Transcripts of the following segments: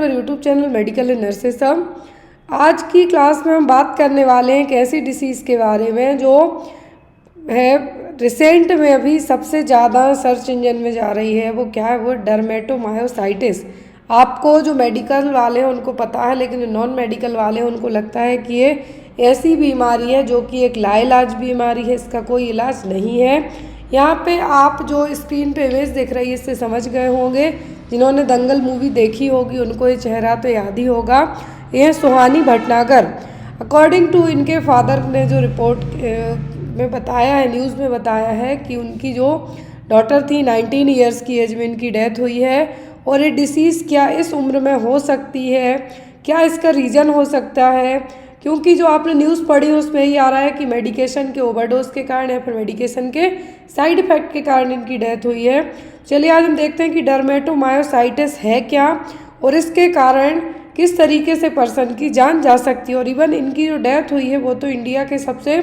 YouTube channel medical and nurses सब। आज की क्लास में हम बात करने वाले हैं एक ऐसी डिसीज़ के बारे में जो है रिसेंट में अभी सबसे ज़्यादा सर्च इंजन में जा रही है। वो क्या है? वो डर्मेटोमायोसाइटिस। आपको जो मेडिकल वाले हैं उनको पता है, लेकिन जो नॉन मेडिकल वाले हैं उनको लगता है कि ये ऐसी बीमारी है जो कि एक लाइलाज बीमारी है, इसका कोई इलाज नहीं है। यहाँ पे आप जो स्क्रीन पे इमेज देख रही है इससे समझ गए होंगे, जिन्होंने दंगल मूवी देखी होगी उनको ये चेहरा तो याद ही होगा। ये सुहानी भटनागर। अकॉर्डिंग टू इनके फादर ने जो रिपोर्ट में बताया है, न्यूज़ में बताया है कि उनकी जो डॉटर थी 19 ईयर्स की एज में इनकी डेथ हुई है। और ये डिसीज़ क्या इस उम्र में हो सकती है, क्या इसका रीज़न हो सकता है? क्योंकि जो आपने न्यूज़ पढ़ी उसमें ये आ रहा है कि मेडिकेशन के ओवरडोज के कारण या फिर मेडिकेशन के साइड इफ़ेक्ट के कारण इनकी डेथ हुई है। चलिए आज हम देखते हैं कि डर्मेटोमायोसाइटिस है क्या और इसके कारण किस तरीके से पर्सन की जान जा सकती है। और इवन इनकी जो डेथ हुई है वो तो इंडिया के सबसे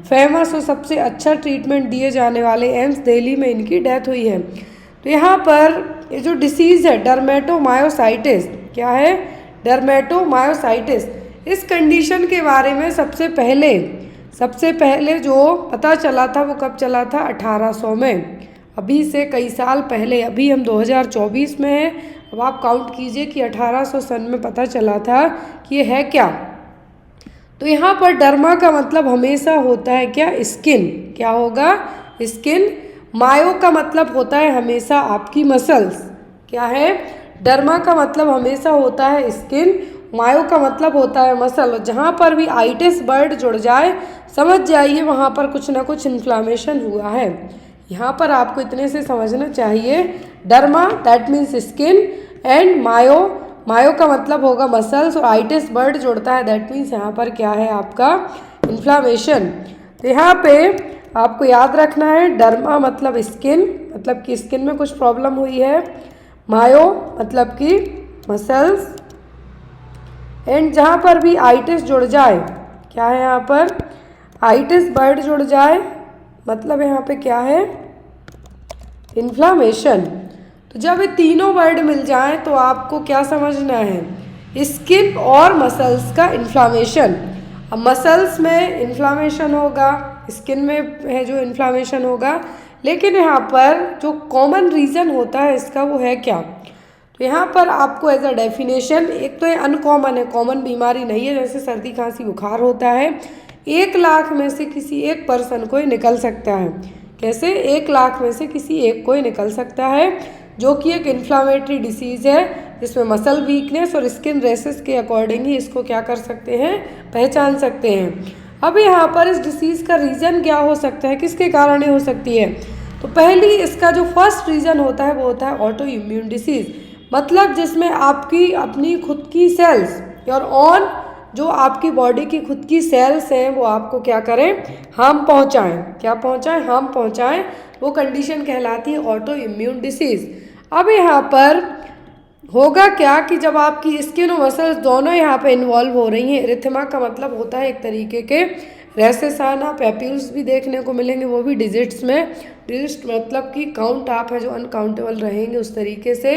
फेमस और सबसे अच्छा ट्रीटमेंट दिए जाने वाले एम्स दिल्ली में इनकी डेथ हुई है। तो यहाँ पर ये जो डिसीज़ है डर्मेटोमायोसाइटिस, क्या है? डर्मेटोमायोसाइटिस। इस कंडीशन के बारे में सबसे पहले जो पता चला था वो कब चला था? 1800 में। अभी से कई साल पहले, अभी हम 2024 में हैं। अब आप काउंट कीजिए कि 1800 सन में पता चला था कि ये है क्या। तो यहाँ पर डर्मा का मतलब हमेशा होता है क्या? स्किन। क्या होगा? स्किन। मायो का मतलब होता है हमेशा आपकी मसल्स। क्या है? डर्मा का मतलब हमेशा होता है स्किन, मायो का मतलब होता है मसल। और जहाँ पर भी आइटिस वर्ड जुड़ जाए समझ जाइए वहाँ पर कुछ ना कुछ इन्फ्लामेशन हुआ है। यहाँ पर आपको इतने से समझना चाहिए, derma that means skin and myo का मतलब होगा मसल्स, और आइटिस वर्ड जुड़ता है दैट मीन्स यहाँ पर क्या है? आपका इन्फ्लामेशन। तो यहाँ पे आपको याद रखना है डर्मा मतलब स्किन, मतलब कि स्किन में कुछ प्रॉब्लम हुई है। मायो मतलब कि मसल्स, एंड जहाँ पर भी आइटिस जुड़ जाए, क्या है यहाँ पर? आइटिस वर्ड जुड़ जाए मतलब यहाँ पे क्या है? इन्फ्लामेशन। तो जब ये तीनों वर्ड मिल जाएं तो आपको क्या समझना है? स्किन और मसल्स का इन्फ्लामेशन। अब मसल्स में इन्फ्लामेशन होगा, स्किन में है जो इन्फ्लामेशन होगा, लेकिन यहाँ पर जो कॉमन रीज़न होता है इसका वो है क्या? तो यहाँ पर आपको एज अ डेफिनेशन, एक तो ये अनकॉमन है, कॉमन बीमारी नहीं है। जैसे सर्दी खांसी बुखार होता है, 1 लाख में से किसी एक पर्सन को ही निकल सकता है। कैसे? 1 लाख में से किसी एक को ही निकल सकता है, जो कि एक इन्फ्लामेटरी डिसीज़ है जिसमें मसल वीकनेस और स्किन रेसेस के अकॉर्डिंग ही इसको क्या कर सकते हैं? पहचान सकते हैं। अब यहाँ पर इस डिसीज़ का रीज़न क्या हो सकता है, किसके कारण हो सकती है? तो पहली इसका जो फर्स्ट रीज़न होता है वो होता है ऑटो इम्यून डिसीज़, मतलब जिसमें आपकी अपनी खुद की सेल्स, योर ओन, जो आपकी बॉडी की खुद की सेल्स हैं वो आपको क्या करें? हार्म पहुंचाएं। क्या पहुंचाएं? हार्म पहुंचाएं। वो कंडीशन कहलाती है ऑटो इम्यून डिसीज़। अब यहाँ पर होगा क्या कि जब आपकी स्किन और मसल्स दोनों यहाँ पे इन्वॉल्व हो रही हैं, इरिथेमा का मतलब होता है एक तरीके के रेसेस आना, पैप्यूल्स भी देखने को मिलेंगे, वो भी डिजिट्स में। डिजिट्स मतलब कि काउंट आप है जो अनकाउंटेबल रहेंगे उस तरीके से।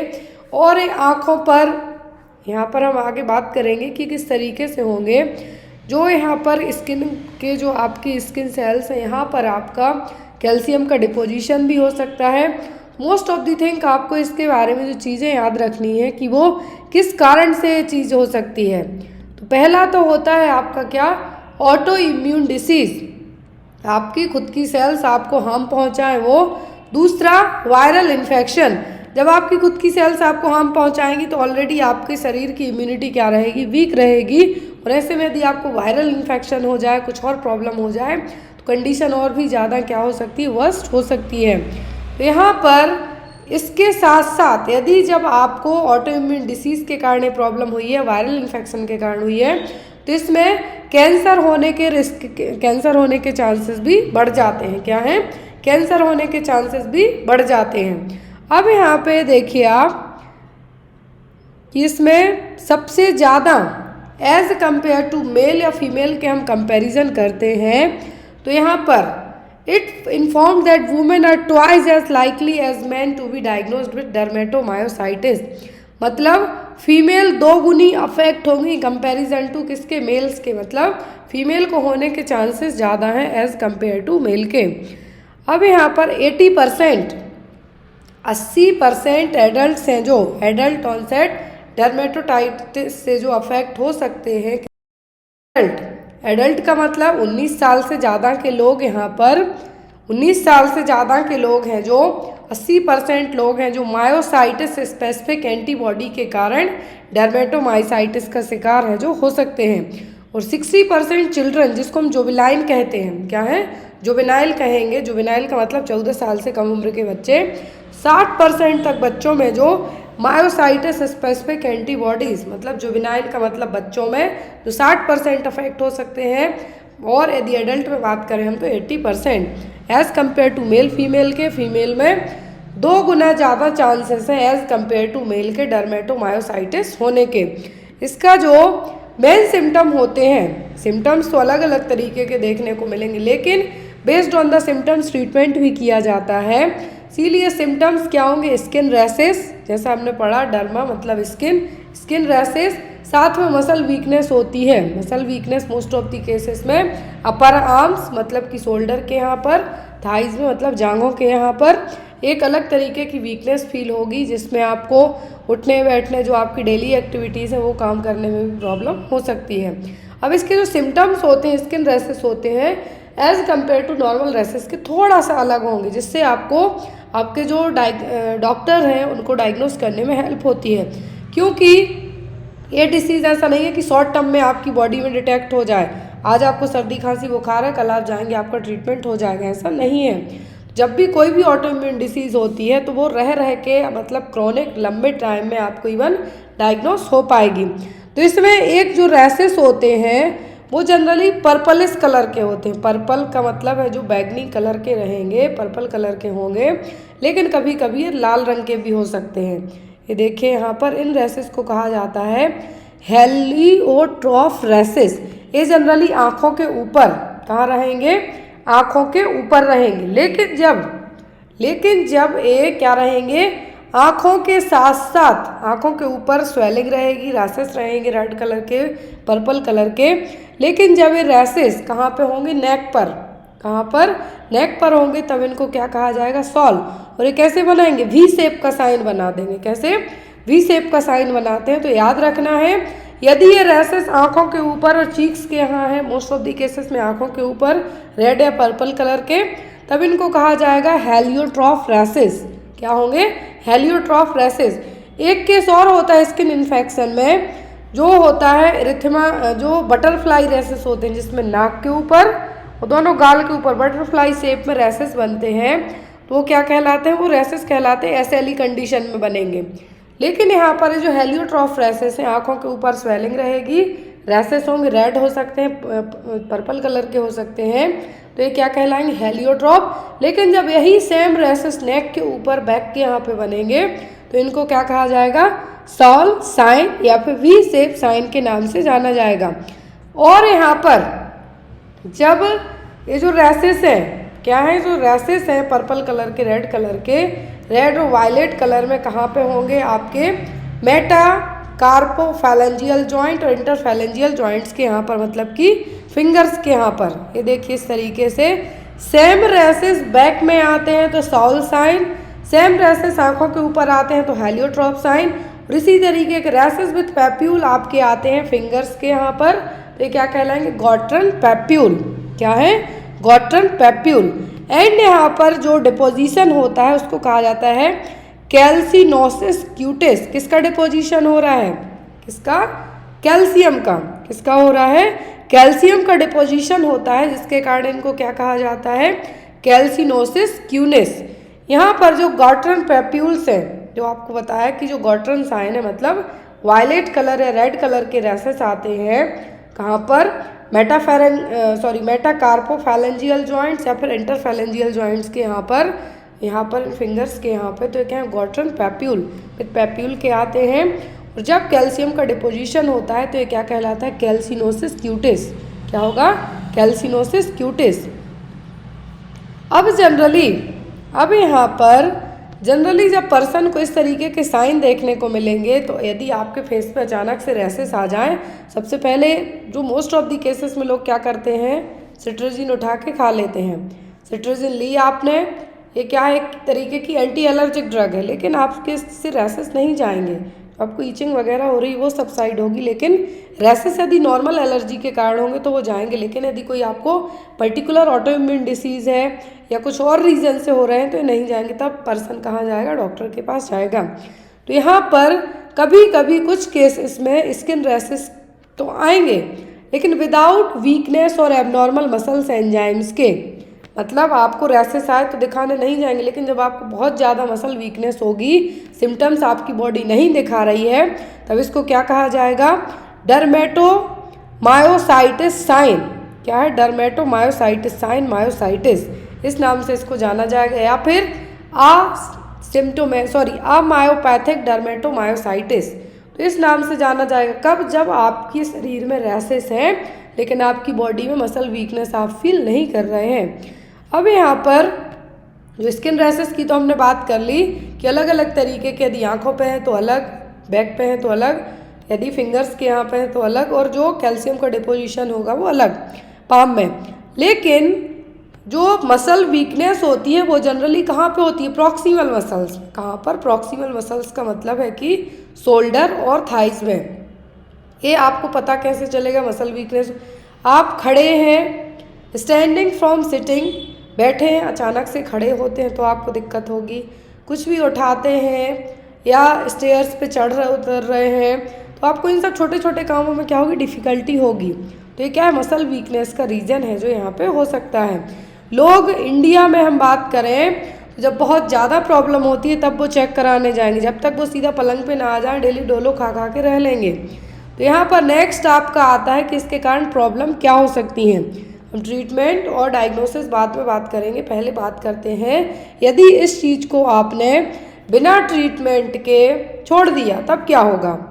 और आँखों पर, यहाँ पर हम आगे बात करेंगे कि किस तरीके से होंगे। जो यहाँ पर स्किन के जो आपकी स्किन सेल्स हैं, यहाँ पर आपका कैल्शियम का डिपोजिशन भी हो सकता है। मोस्ट ऑफ द थिंग आपको इसके बारे में जो चीज़ें याद रखनी है कि वो किस कारण से ये चीज़ हो सकती है। तो पहला तो होता है आपका क्या? ऑटो इम्यून डिसीज़, आपकी खुद की सेल्स आपको हार्म पहुँचाएँ वो। दूसरा वायरल इन्फेक्शन, जब आपकी खुद की सेल्स आपको हार्म पहुंचाएंगी तो ऑलरेडी आपके शरीर की इम्यूनिटी क्या रहेगी? वीक रहेगी। और ऐसे में यदि आपको वायरल इन्फेक्शन हो जाए, कुछ और प्रॉब्लम हो जाए, तो कंडीशन और भी ज़्यादा क्या हो सकती है? वर्स्ट हो सकती है। तो यहाँ पर इसके साथ साथ यदि जब आपको ऑटो इम्यून डिसीज़ के कारण प्रॉब्लम हुई है, वायरल इन्फेक्शन के कारण हुई है, तो इसमें कैंसर होने के कैंसर होने के चांसेस भी बढ़ जाते हैं। क्या है? कैंसर होने के चांसेस भी बढ़ जाते हैं। अब यहाँ पे देखिए आप कि इसमें सबसे ज़्यादा एज कंपेयर टू मेल या फीमेल के हम कंपैरिजन करते हैं तो यहाँ पर it inform that women are twice as likely as man to be diagnosed with dermatomyositis, मतलब फीमेल 2 गुनी अफेक्ट होंगी कंपैरिजन टू किसके, मेल्स के, मतलब फीमेल को होने के चांसेस ज़्यादा हैं एज़ कम्पेयर टू मेल के। अब यहाँ पर 80% एडल्ट हैं जो एडल्ट ऑनसेट डर्मेटोटाइटिस से जो अफेक्ट हो सकते हैं। एडल्ट का मतलब 19 साल से ज़्यादा के लोग, यहाँ पर 19 साल से ज़्यादा के लोग हैं जो 80% लोग हैं जो मायोसाइटिस स्पेसिफिक एंटीबॉडी के कारण डर्मेटोमाइसाइटिस का शिकार है जो हो सकते हैं। और 60% चिल्ड्रन जिसको हम जुवेनाइल कहते हैं, क्या है, जुवेनाइल कहेंगे, जुवेनाइल का मतलब 14 साल से कम उम्र के बच्चे, 60% तक बच्चों में जो मायोसाइटिस स्पेसिफिक एंटीबॉडीज़, मतलब जुवेनाइल का मतलब बच्चों में जो 60% अफेक्ट हो सकते हैं। और यदि एडल्ट में बात करें हम तो 80% as compare to male, female के, फीमेल में 2 गुना ज़्यादा चांसेस है एज़ कम्पेयर टू मेल के डर्मेटोमायोसाइटिस होने के। इसका जो मेन सिम्टम होते हैं, सिम्टम्स तो अलग अलग तरीके के देखने को मिलेंगे, लेकिन based on the symptoms treatment भी किया जाता है। इसीलिए सिम्टम्स क्या होंगे, स्किन रैसेस, जैसा हमने पढ़ा, डर्मा मतलब स्किन रैसेस, साथ में मसल वीकनेस होती है। Muscle weakness most of the cases में अपर आर्म्स मतलब कि शोल्डर के यहाँ पर, थाइज में मतलब जांघों के यहाँ पर एक अलग तरीके की वीकनेस फील होगी, जिसमें आपको उठने बैठने, जो आपकी डेली एक्टिविटीज़ हैं वो काम करने में भी प्रॉब्लम हो सकती है। अब इसके जो सिम्टम्स होते हैं, स्किन रैसेस होते हैं, as compare to normal rashes के थोड़ा सा अलग होंगे, जिससे आपको आपके जो डॉक्टर हैं उनको डायग्नोस करने में हेल्प होती है। क्योंकि ये डिसीज़ ऐसा नहीं है कि शॉर्ट टर्म में आपकी बॉडी में डिटेक्ट हो जाए, आज आपको सर्दी खांसी बुखार है, कल आप जाएंगे आपका ट्रीटमेंट हो जाएगा, ऐसा नहीं है। जब भी कोई भी ऑटोइम्यून डिसीज़ होती है तो वो रह के मतलब क्रॉनिक लंबे टाइम में आपको इवन डायग्नोस हो पाएगी। तो इसमें एक जो रैसेस होते हैं वो जनरली पर्पलिश कलर के होते हैं। पर्पल का मतलब है जो बैगनी कलर के रहेंगे, पर्पल कलर के होंगे, लेकिन कभी कभी ये लाल रंग के भी हो सकते हैं। ये देखिए यहाँ पर इन रैसेस को कहा जाता है हेलियोट्रॉफ रैसेस। ये जनरली आँखों के ऊपर कहाँ रहेंगे, आँखों के ऊपर रहेंगे, लेकिन जब ये क्या रहेंगे, आँखों के साथ साथ आँखों के ऊपर स्वेलिंग रहेगी, रैसेस रहेंगे रेड कलर के, पर्पल कलर के। लेकिन जब ये रैसेस कहाँ पे होंगे, नेक पर, कहाँ पर, नेक पर होंगे, तब इनको क्या कहा जाएगा, सॉल। और ये कैसे बनाएंगे, वी शेप का साइन बना देंगे। कैसे, वी शेप का साइन बनाते हैं। तो याद रखना है, यदि ये रैसेस आँखों के ऊपर और चीक्स के यहाँ है, मोस्ट ऑफ द केसेस में आँखों के ऊपर रेड या पर्पल कलर के, तब इनको कहा जाएगा हेलियोट्रॉफ रैसेस। क्या होंगे, हेलियोट्रॉफ रैसेस। एक केस और होता है स्किन इन्फेक्शन में, जो होता है इरिथेमा, जो बटरफ्लाई रैसेस होते हैं, जिसमें नाक के ऊपर और दोनों गाल के ऊपर बटरफ्लाई शेप में रैसेस बनते हैं। तो वो क्या कहलाते हैं, वो रैसेस कहलाते हैं, एसएलई कंडीशन में बनेंगे। लेकिन यहाँ पर जो हेलियोट्रॉफ रैसेस हैं, आँखों के ऊपर स्वेलिंग रहेगी, रैसेस होंगे, रेड हो सकते हैं, पर्पल कलर के हो सकते हैं, तो ये क्या कहलाएंगे, हेलियोट्रॉफ। लेकिन जब यही सेम रैसेस नेक के ऊपर, बैक के यहाँ पे बनेंगे, तो इनको क्या कहा जाएगा, सॉल साइन या फिर वी शेप साइन के नाम से जाना जाएगा। और यहाँ पर जब ये जो रैसेस हैं, क्या है, जो रैसेस हैं पर्पल कलर के, रेड कलर के, रेड और वायलेट कलर में कहाँ पे होंगे, आपके मेटाकार्पोफैलेंजियल जॉइंट और इंटरफैलेंजियल जॉइंट्स के यहाँ पर, मतलब कि फिंगर्स के यहाँ पर। ये देखिए इस तरीके से सेम रैसेस बैक में आते हैं तो सॉल साइन, सेम रैसेस आँखों के ऊपर आते हैं तो हेलियोट्रॉफ साइन, और इसी तरीके के रैसेस विथ पैप्यूल आपके आते हैं फिंगर्स के यहाँ पर, तो ये क्या कहलाएंगे, गॉट्रन पैप्यूल। क्या है, गॉट्रन पैप्यूल। एंड यहाँ पर जो डिपोजिशन होता है उसको कहा जाता है कैल्सिनोसिस क्यूटेस। किसका डिपोजिशन हो रहा है, किसका, कैल्शियम का। किसका हो रहा है, कैल्शियम का डिपोजिशन होता है, जिसके कारण इनको क्या कहा जाता है, कैल्सिनोसिस क्यूनेस। यहाँ पर जो गॉट्रन पैप्यूल्स हैं, जो आपको बताया कि जो गॉट्रन साइन है, मतलब वायलेट कलर या रेड कलर के रैसेस आते हैं, कहाँ पर, मेटाकार्पोफैलेंजियल जॉइंट्स या फिर इंटरफैलेंजियल जॉइंट्स के यहाँ पर फिंगर्स के यहाँ पे, तो क्या है, गॉट्रन पैप्यूल विथ पैप्यूल के आते हैं। और जब कैल्शियम का डिपोजिशन होता है तो ये क्या कहलाता है, कैल्सिनोसिस क्यूटेस। क्या होगा, कैल्सिनोसिस क्यूटेस। अब जनरली, अब यहाँ पर जनरली जब पर्सन को इस तरीके के साइन देखने को मिलेंगे, तो यदि आपके फेस पे अचानक से रैसेस आ जाएं, सबसे पहले जो मोस्ट ऑफ दी केसेस में लोग क्या करते हैं, सिट्राजिन उठा के खा लेते हैं। सिट्राजिन ली आपने, ये क्या है, एक तरीके की एंटी एलर्जिक ड्रग है, लेकिन आपके इससे रैसेस नहीं जाएंगे। आपको ईचिंग वगैरह हो रही वो सबसाइड होगी, लेकिन रैसेस यदि नॉर्मल एलर्जी के कारण होंगे तो वो जाएंगे। लेकिन यदि कोई आपको पर्टिकुलर ऑटो इम्यून डिसीज़ है या कुछ और रीज़न से हो रहे हैं तो ये नहीं जाएंगे। तब पर्सन कहाँ जाएगा, डॉक्टर के पास जाएगा। तो यहाँ पर कभी कभी कुछ केसेस में स्किन रैसेस तो आएंगे, लेकिन विदाउट वीकनेस और एबनॉर्मल मसल्स एंजाइम्स के। मतलब आपको रैसेस आए तो दिखाने नहीं जाएंगे, लेकिन जब आपको बहुत ज़्यादा मसल वीकनेस होगी, सिम्टम्स आपकी बॉडी नहीं दिखा रही है, तब इसको क्या कहा जाएगा, डर्मेटोमायोसाइटिस साइन। क्या है, डर्मेटोमायोसाइटिस साइन, मायोसाइटिस इस नाम से इसको जाना जाएगा। या फिर अमायोपैथिक डर्मेटोमायोसाइटिस, तो इस नाम से जाना जाएगा। कब, जब आपके शरीर में रैसेस हैं लेकिन आपकी बॉडी में मसल वीकनेस आप फील नहीं कर रहे हैं। अब यहाँ पर जो स्किन रैसेस की तो हमने बात कर ली कि अलग अलग तरीके के, यदि आँखों पे हैं तो अलग, बैक पे हैं तो अलग, यदि फिंगर्स के यहाँ पे हैं तो अलग, और जो कैल्शियम का डिपोजिशन होगा वो अलग पाम में। लेकिन जो मसल वीकनेस होती है वो जनरली कहाँ पे होती है, प्रॉक्सिमल मसल्स में। कहाँ पर, प्रॉक्सिमल मसल्स का मतलब है कि शोल्डर और थाइज में। ये आपको पता कैसे चलेगा मसल वीकनेस, आप खड़े हैं, स्टैंडिंग फ्रॉम सिटिंग, बैठे हैं अचानक से खड़े होते हैं तो आपको दिक्कत होगी। कुछ भी उठाते हैं या स्टेयर्स पे चढ़ रहे उतर रहे हैं तो आपको इन सब छोटे छोटे कामों में क्या होगी, डिफ़िकल्टी होगी। तो ये क्या है, मसल वीकनेस का रीज़न है जो यहाँ पे हो सकता है। लोग इंडिया में हम बात करें तो जब बहुत ज़्यादा प्रॉब्लम होती है तब वो चेक कराने जाएंगे, जब तक वो सीधा पलंग पे ना आ जाए डेली डोलो खा खा के रह लेंगे। तो यहाँ पर नेक्स्ट आपका आता है कि इसके कारण प्रॉब्लम क्या हो सकती हैं। हम ट्रीटमेंट और डायग्नोसिस बाद में बात करेंगे, पहले बात करते हैं यदि इस चीज़ को आपने बिना ट्रीटमेंट के छोड़ दिया तब क्या होगा,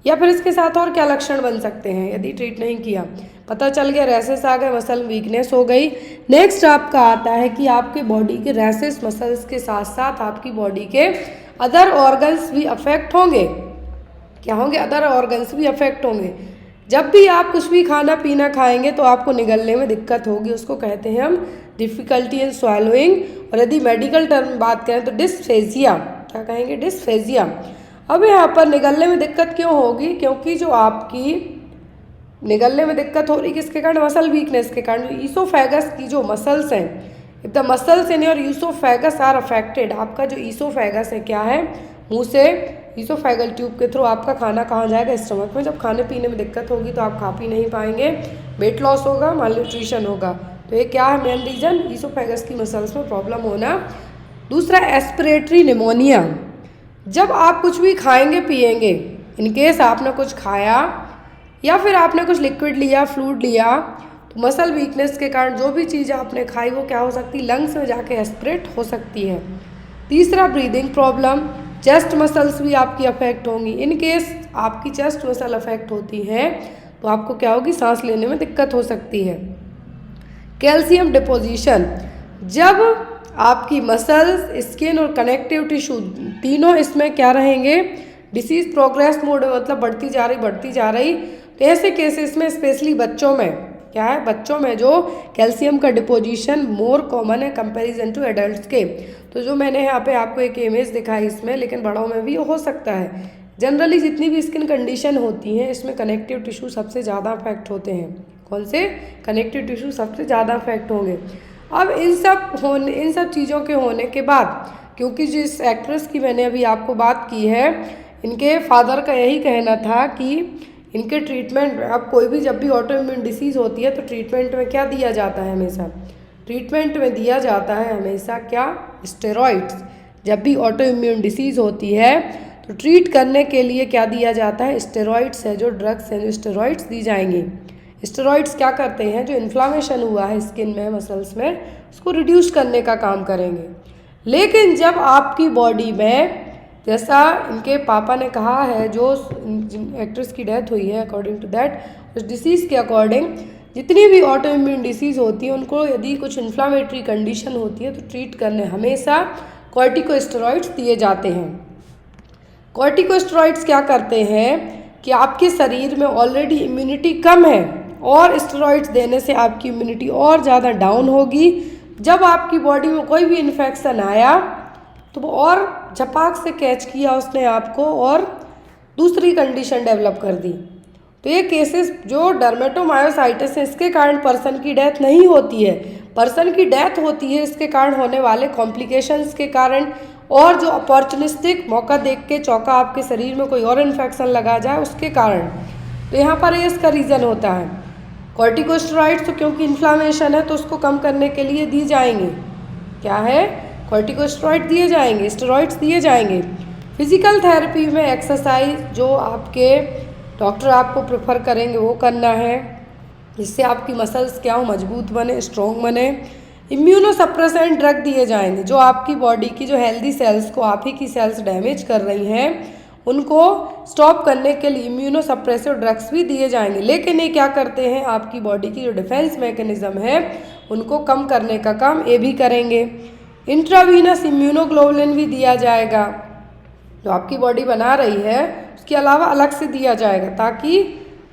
या फिर इसके साथ और क्या लक्षण बन सकते हैं यदि ट्रीट नहीं किया। पता चल गया रैसेस आ गए, मसल वीकनेस हो गई। नेक्स्ट आपका आता है कि आपके बॉडी के रैसेस मसल्स के साथ साथ आपकी बॉडी के अदर ऑर्गन्स भी अफेक्ट होंगे। क्या होंगे, अदर ऑर्गन्स भी अफेक्ट होंगे। जब भी आप कुछ भी खाना पीना खाएंगे तो आपको निगलने में दिक्कत होगी, उसको कहते हैं हम डिफ़िकल्टी इन स्वैलोइंग। और यदि मेडिकल टर्म बात करें तो डिस्फेजिया, क्या कहेंगे, डिस्फेजिया। अब यहाँ पर निगलने में दिक्कत क्यों होगी, क्योंकि जो आपकी निगलने में दिक्कत हो रही किसके कारण, मसल वीकनेस के कारण। जो ईसोफेगस की जो मसल्स हैं, if the muscles in your oesophagus are affected, आपका जो ईसोफेगस है क्या है, मुंह से ईसोफेगल ट्यूब के थ्रू आपका खाना कहाँ जाएगा, स्टमक में। जब खाने पीने में दिक्कत होगी तो आप खा पी नहीं पाएंगे, वेट लॉस होगा, मालन्यूट्रिशन होगा। तो ये क्या है मेन रीज़न, ईसोफेगस की मसल्स में प्रॉब्लम होना। दूसरा एस्पिरेटरी निमोनिया, जब आप कुछ भी खाएंगे पिएंगे, इनकेस आपने कुछ खाया या फिर आपने कुछ लिक्विड लिया, फ्लूइड लिया, तो मसल वीकनेस के कारण जो भी चीज़ आपने खाई वो क्या हो सकती है, लंग्स में जाके एस्पिरेट हो सकती है। तीसरा ब्रीदिंग प्रॉब्लम, चेस्ट मसल्स भी आपकी अफेक्ट होंगी। इन केस आपकी चेस्ट मसल अफेक्ट होती है तो आपको क्या होगी, सांस लेने में दिक्कत हो सकती है। कैल्शियम डिपोजिशन, जब आपकी मसल्स, स्किन और कनेक्टिव टिश्यू तीनों इसमें क्या रहेंगे, डिसीज प्रोग्रेस मोड में, मतलब बढ़ती जा रही। तो ऐसे केसेस में स्पेशली बच्चों में क्या है, बच्चों में जो कैल्शियम का डिपोजिशन मोर कॉमन है कंपैरिजन टू एडल्ट्स के। तो जो मैंने यहाँ पे आपको एक इमेज दिखाई इसमें, लेकिन बड़ों में भी हो सकता है। जनरली जितनी भी स्किन कंडीशन होती हैं इसमें कनेक्टिव टिश्यू सबसे ज़्यादा अफेक्ट होते हैं। कौन से, कनेक्टिव टिश्यू सबसे ज़्यादा अफेक्ट होंगे। अब इन सब चीज़ों के होने के बाद, क्योंकि जिस एक्ट्रेस की मैंने अभी आपको बात की है, इनके फादर का यही कहना था कि इनके ट्रीटमेंट में, अब कोई भी जब भी ऑटो इम्यून डिसीज़ होती है तो ट्रीटमेंट में क्या दिया जाता है, हमेशा ट्रीटमेंट में दिया जाता है हमेशा क्या, स्टेरॉइड्स। जब भी ऑटो इम्यून डिसीज़ होती है तो ट्रीट करने के लिए क्या दिया जाता है, स्टेरॉइड्स है, जो ड्रग्स हैं, जो स्टेरॉइड्स दी जाएंगी। स्टेरॉइड्स क्या करते हैं, जो इन्फ्लामेशन हुआ है स्किन में, मसल्स में, उसको रिड्यूस करने का काम करेंगे। लेकिन जब आपकी बॉडी में, जैसा इनके पापा ने कहा है, जो एक्ट्रेस की डेथ हुई है, अकॉर्डिंग टू दैट, उस डिसीज़ के अकॉर्डिंग जितनी भी ऑटो इम्यून डिसीज़ होती है उनको यदि कुछ इन्फ्लामेटरी कंडीशन होती है तो ट्रीट करने हमेशा कॉर्टिकोस्टेरॉइड्स दिए जाते हैं। कॉर्टिकोस्टेरॉइड्स क्या करते हैं कि आपके शरीर में ऑलरेडी इम्यूनिटी कम है और स्टेरॉइड्स देने से आपकी इम्यूनिटी और ज़्यादा डाउन होगी। जब आपकी बॉडी में कोई भी इन्फेक्शन आया तो वो और झपाक से कैच किया उसने आपको और दूसरी कंडीशन डेवलप कर दी। तो ये केसेस जो डर्मेटोमायोसाइटिस है इसके कारण पर्सन की डेथ नहीं होती है, पर्सन की डेथ होती है इसके कारण होने वाले कॉम्प्लिकेशंस के कारण, और जो अपॉर्चुनिस्टिक मौका देख के चौका आपके शरीर में कोई और इन्फेक्शन लगा जाए उसके कारण। तो यहाँ पर ये इसका रीज़न होता है। कॉर्टिकोस्टेरॉइड्स तो क्योंकि इन्फ्लामेशन है तो उसको कम करने के लिए दी जाएंगे, क्या है, कॉर्टिकोस्टेरॉइड दिए जाएंगे, स्टेरॉइड्स दिए जाएंगे। फिजिकल थेरेपी में एक्सरसाइज जो आपके डॉक्टर आपको प्रेफर करेंगे वो करना है, जिससे आपकी मसल्स क्या हो, मजबूत बने, स्ट्रॉन्ग बने। इम्यूनोसप्रेसेंट ड्रग दिए जाएंगे जो आपकी बॉडी की जो हेल्दी सेल्स को, आप ही की सेल्स डैमेज कर रही हैं उनको स्टॉप करने के लिए इम्यूनोसप्रेसिव ड्रग्स भी दिए जाएंगे। लेकिन ये क्या करते हैं, आपकी बॉडी की जो डिफेंस मैकेनिज्म है उनको कम करने का काम ये भी करेंगे। इंट्रावीनस इम्यूनोग्लोबुलिन भी दिया जाएगा, जो आपकी बॉडी बना रही है उसके अलावा अलग से दिया जाएगा ताकि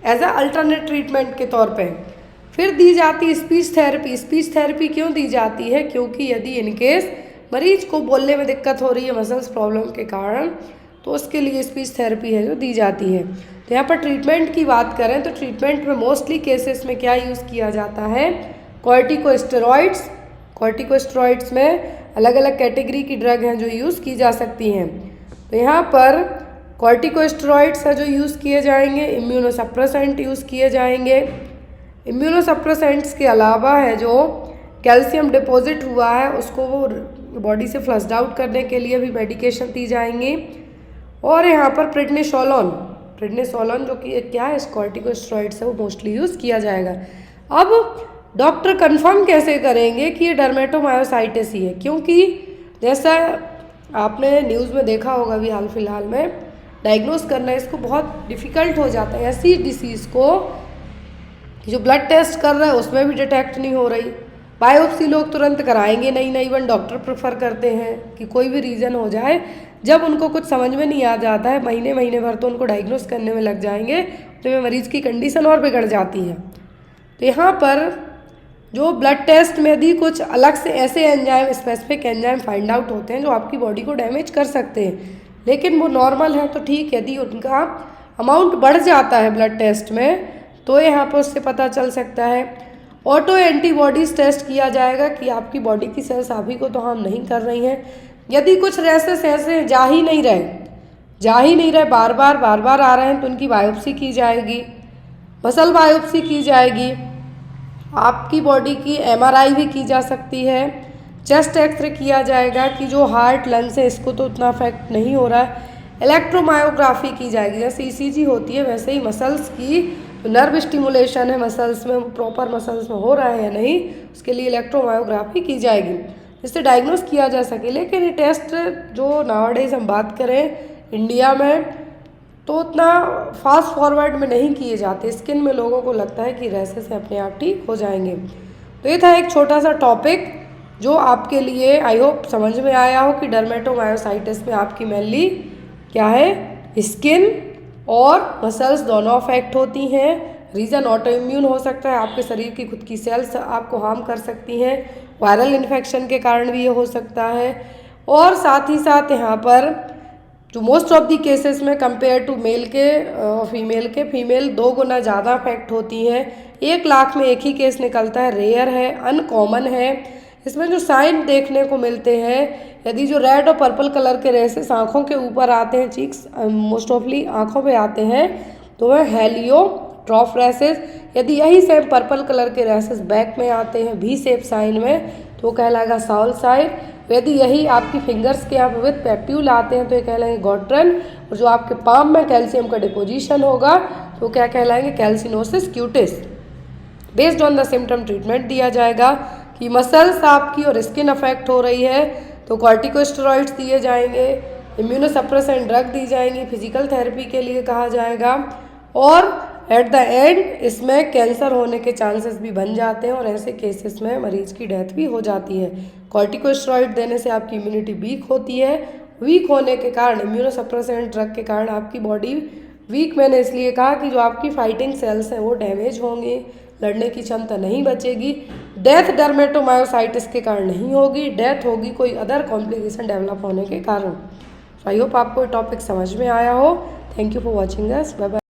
एज अ अल्टरनेट ट्रीटमेंट के तौर पे। फिर दी जाती है स्पीच थेरेपी। स्पीच थेरेपी क्यों दी जाती है, क्योंकि यदि इनकेस मरीज को बोलने में दिक्कत हो रही है मसल्स प्रॉब्लम के कारण तो उसके लिए स्पीच थेरेपी है जो दी जाती है। तो यहाँ पर ट्रीटमेंट की बात करें तो ट्रीटमेंट में मोस्टली केसेस में क्या यूज़ किया जाता है, कॉर्टिकोस्टेरॉइड्स। कॉर्टिकोस्टेरॉइड्स में अलग अलग कैटेगरी की ड्रग हैं जो यूज़ की जा सकती हैं। तो यहाँ पर कॉर्टिकोस्टेरॉइड्स है जो यूज़ किए जाएंगे, इम्यूनोसप्रेसेंट यूज़ किए जाएंगे। इम्यूनोसप्रेसेंट्स के अलावा है जो कैल्शियम डिपॉजिट हुआ है उसको वो बॉडी से फ्लश्ड आउट करने के लिए भी मेडिकेशन दी जाएंगी। और यहाँ पर प्रेडनिसोलोन जो कि क्या है, कॉर्टिकोस्टेरॉइड्स है, वो मोस्टली यूज़ किया जाएगा। अब डॉक्टर कंफर्म कैसे करेंगे कि ये डर्मेटोमायोसाइटिस ही है, क्योंकि जैसा आपने न्यूज़ में देखा होगा अभी हाल फिलहाल में डायग्नोस करना इसको बहुत डिफ़िकल्ट हो जाता है। ऐसी डिसीज़ को जो ब्लड टेस्ट कर रहे हैं उसमें भी डिटेक्ट नहीं हो रही, बायोप्सी लोग तुरंत कराएंगे नहीं, इवन डॉक्टर प्रेफर करते हैं कि कोई भी रीज़न हो जाए, जब उनको कुछ समझ में नहीं आ जाता है महीने भर तो उनको डायग्नोस करने में लग जाएंगे, तो मरीज़ की कंडीशन और बिगड़ जाती है। तो यहाँ पर जो ब्लड टेस्ट में यदि कुछ अलग से ऐसे enzyme, specific enzyme find out होते हैं जो आपकी बॉडी को डैमेज कर सकते हैं, लेकिन वो नॉर्मल है तो ठीक, यदि उनका अमाउंट बढ़ जाता है ब्लड टेस्ट में तो यहाँ पर उससे पता चल सकता है। ऑटो एंटीबॉडीज़ टेस्ट किया जाएगा कि आपकी बॉडी की सेल्स आप ही को तो हार्म नहीं कर रही हैं। यदि कुछ रेसेस ऐसे जा ही नहीं रहे, बार बार आ रहे हैं तो उनकी बायोप्सी की जाएगी, मसल बायोप्सी की जाएगी, आपकी बॉडी की एमआरआई भी की जा सकती है, चेस्ट एक्सरे किया जाएगा कि जो हार्ट लंग्स है इसको तो उतना अफेक्ट नहीं हो रहा है, इलेक्ट्रोमायोग्राफी की जाएगी, जैसे ईसीजी होती है वैसे ही मसल्स की नर्व स्टिमुलेशन है मसल्स में, प्रॉपर मसल्स में हो रहा है या नहीं, उसके लिए इलेक्ट्रोमायोग्राफी की जाएगी जिससे डायग्नोस किया जा सके। लेकिन ये टेस्ट जो नाउअडेज हम बात करें इंडिया में तो उतना फास्ट फॉरवर्ड में नहीं किए जाते। स्किन में लोगों को लगता है कि रैसेस से अपने आप ठीक हो जाएंगे। तो ये था एक छोटा सा टॉपिक जो आपके लिए आई होप समझ में आया हो कि डर्मेटोमायोसाइटिस में आपकी मेनली क्या है, स्किन और मसल्स दोनों अफेक्ट होती हैं। रीज़न ऑटो इम्यून हो सकता है, आपके शरीर की खुद की सेल्स आपको हार्म कर सकती हैं, वायरल इन्फेक्शन के कारण भी ये हो सकता है। और साथ ही साथ यहाँ पर जो मोस्ट ऑफ दी केसेस में कंपेयर टू मेल के फीमेल 2 गुना ज़्यादा अफेक्ट होती हैं। 1 लाख में एक ही केस निकलता है, रेयर है, अनकॉमन है। इसमें जो साइन देखने को मिलते हैं, यदि जो रेड और पर्पल कलर के रेसेस आँखों के ऊपर आते हैं, चीक्स मोस्ट ऑफली आँखों पे आते हैं, तो वह हेलियोट्रॉफ रेसेस। यदि यही सेम पर्पल कलर के रेसेस बैक में आते हैं भी शेप साइन में तो कहलाएगा साउल साइड। यदि यही आपकी फिंगर्स के यहाँ विद पेप्यूल आते हैं तो ये कहलाएंगे गॉट्रन, और जो आपके पाम में कैल्शियम का डिपोजिशन होगा तो क्या कहलाएंगे, calcinosis cutis. Based on the symptom treatment दिया जाएगा कि मसल्स आपकी और स्किन अफेक्ट हो रही है तो कॉर्टिकोस्टेरॉइड्स दिए जाएंगे, इम्यूनोसप्रेसेंट ड्रग दी जाएंगी, फिजिकल थेरेपी के लिए कहा जाएगा, और एट द एंड इसमें कैंसर होने के चांसेस भी बन जाते हैं और ऐसे केसेस में मरीज की डेथ भी हो जाती है। कॉर्टिकोस्टेरॉइड देने से आपकी इम्यूनिटी वीक होती है। वीक होने के कारण, इम्यूनोसप्रेसेंट ड्रग के कारण आपकी बॉडी वीक, मैंने इसलिए कहा कि जो आपकी फाइटिंग सेल्स हैं वो डैमेज होंगे, लड़ने की क्षमता नहीं बचेगी। डेथ डर्मेटोमायोसाइटिस के कारण नहीं होगी, डेथ होगी कोई अदर कॉम्प्लिकेशन डेवलप होने के कारण। आई होप आपको टॉपिक समझ में आया हो। Thank you for watching us. Bye bye.